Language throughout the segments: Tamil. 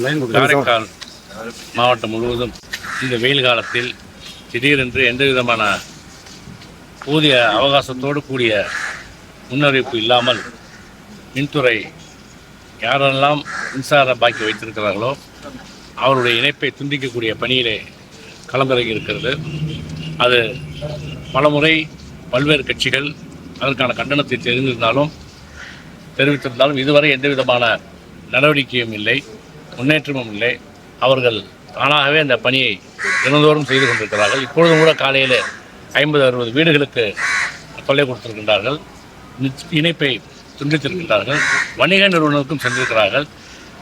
காரைக்கால் மாவட்டம் முழுவதும் இந்த வெயில் காலத்தில் திடீரென்று எந்த விதமான ஊதிய அவகாசத்தோடு கூடிய முன்னறிவிப்பு இல்லாமல் மின்துறை யாரெல்லாம் மின்சார பாக்கி வைத்திருக்கிறார்களோ அவருடைய இணைப்பை துண்டிக்கக்கூடிய பணியிலே களமிறங்கி இருக்கிறது. அது பலமுறை பல்வேறு கட்சிகள் அதற்கான கண்டனத்தை தெரிவித்திருந்தாலும் இதுவரை எந்த விதமான நடவடிக்கையும் இல்லை, முன்னேற்றமும் இல்லை. அவர்கள் தானாகவே அந்த பணியை தினந்தோறும் செய்து கொண்டிருக்கிறார்கள். இப்பொழுதும் கூட காலையில் 50-60 வீடுகளுக்கு தொல்லை கொடுத்திருக்கின்றார்கள், இணைப்பை துண்டித்திருக்கின்றார்கள், வணிக நிறுவனங்களுக்கும் சென்றிருக்கிறார்கள்.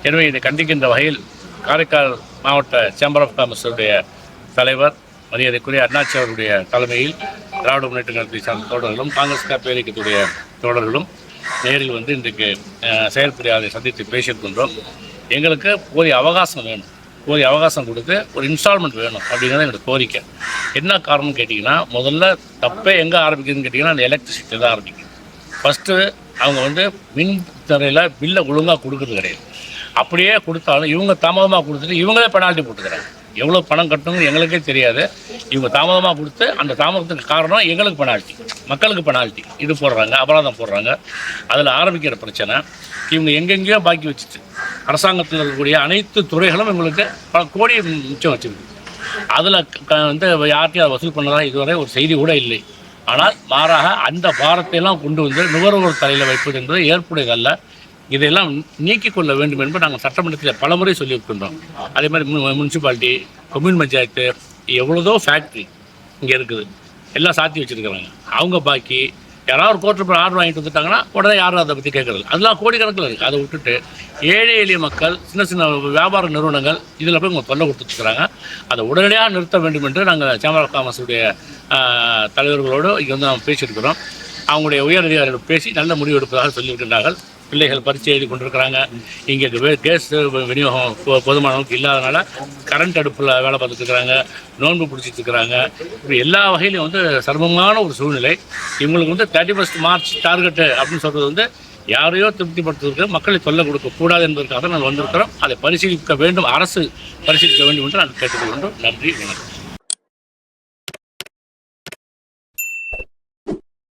எனவே இதை கண்டிக்கின்ற வகையில் காரைக்கால் மாவட்ட சேம்பர் ஆஃப் காமர்ஸுடைய தலைவர் மரியாதைக்குரிய அண்ணாச்சி அவருடைய தலைமையில் திராவிட முன்னேற்ற கழகத்தை சார்ந்த தோழர்களும் காங்கிரஸ் பேரியக்கத்துடைய தோழர்களும் நேரில் வந்து இன்றைக்கு செயல்புரியாதை சந்தித்து பேசியிருக்கின்றோம். எங்களுக்கு போதிய அவகாசம் வேணும், போதிய அவகாசம் கொடுத்து ஒரு இன்ஸ்டால்மெண்ட் வேணும் அப்படிங்கிறது எங்களுக்கு கோரிக்கை. என்ன காரணம்னு கேட்டிங்கன்னா, முதல்ல தப்பே எங்கே ஆரம்பிக்குதுன்னு கேட்டிங்கன்னா அந்த எலக்ட்ரிசிட்டி தான் ஆரம்பிக்குது. ஃபஸ்ட்டு அவங்க வந்து மின் துறையில் பில்லை ஒழுங்காக கொடுக்குறது கிடையாது. அப்படியே கொடுத்தாலும் இவங்க தாமதமாக கொடுத்துட்டு இவங்களே பெனால்ட்டி போட்டுக்கிறாங்க. எவ்வளோ பணம் கட்டணும்னு எங்களுக்கே தெரியாது. இவங்க தாமதமாக கொடுத்து அந்த தாமதத்துக்கு காரணம் எங்களுக்கு பெனால்ட்டி, மக்களுக்கு பெனால்ட்டி இது போடுறாங்க, அபராதம் போடுறாங்க. அதில் ஆரம்பிக்கிற பிரச்சனை இவங்க எங்கெங்கேயோ பாக்கி வச்சுட்டு அரசாங்கத்தில் இருக்கக்கூடிய அனைத்து துறைகளும் எங்களுக்கு பல கோடி மிச்சம் வச்சுருக்கு. அதில் வந்து யார்ட்டையும் அதை வசூல் பண்ணதான் இதுவரை ஒரு செய்தி கூட இல்லை. ஆனால் மாறாக அந்த பாரத்தையெல்லாம் கொண்டு வந்து நுகர்வோர் தலையில் வைப்பது என்பது ஏற்புடையதல்ல. இதையெல்லாம் நீக்கிக் கொள்ள வேண்டும் என்று நாங்கள் சட்டமன்றத்தில் பலமுறை சொல்லியிருக்கின்றோம். அதே மாதிரி முனிசிபாலிட்டி, கொம்யூன் பஞ்சாயத்து, எவ்வளோதோ ஃபேக்ட்ரி இங்கே இருக்குது, எல்லாம் சாத்தி வச்சுருக்கிறாங்க. அவங்க பாக்கி யாராவது கோர்ட்டில் போய் ஆர்டர் வாங்கிட்டு வந்துட்டாங்கன்னா உடனே யாரும் அதை பற்றி கேட்குறது. அதெல்லாம் கோடிக்கணக்கில் இருக்குது. அதை விட்டுட்டு ஏழை எளிய மக்கள், சின்ன சின்ன வியாபார நிறுவனங்கள் இதில் போய் உங்கள் தொல்லை கொடுத்துருக்குறாங்க. அதை உடனடியாக நிறுத்த வேண்டும் என்று நாங்கள் சேம்பர் ஆஃப் காமர்ஸுடைய தலைவர்களோடு இங்கே வந்து நாம் பேசியிருக்கிறோம். அவங்களுடைய உயர் அதிகாரிகள் பேசி நல்ல முடிவு எடுப்பதாக சொல்லியிருக்கின்றார்கள். பிள்ளைகள் பரீட்சை எழுதி கொண்டிருக்கிறாங்க. இங்கே கேஸ் விநியோகம் பொதுமானவங்களுக்கு இல்லாதனால கரண்ட் அடுப்பில் வேலை பார்த்துட்டுருக்குறாங்க, நோன்பு பிடிச்சிட்ருக்குறாங்க. இப்படி எல்லா வகையிலையும் வந்து சிரமமான ஒரு சூழ்நிலை. இவங்களுக்கு வந்து 31 மார்ச் டார்கெட்டு அப்படின்னு சொல்கிறது வந்து யாரையோ திருப்திப்படுத்துவதற்கு மக்களை தொல்லை கொடுக்கக்கூடாது என்பதற்காக நாங்கள் வந்திருக்கிறோம். அதை பரிசீலிக்க வேண்டும், அரசு பரிசீலிக்க வேண்டும் என்று நாங்கள் கேட்டுக்கொள்கின்றோம். நன்றி, வணக்கம்.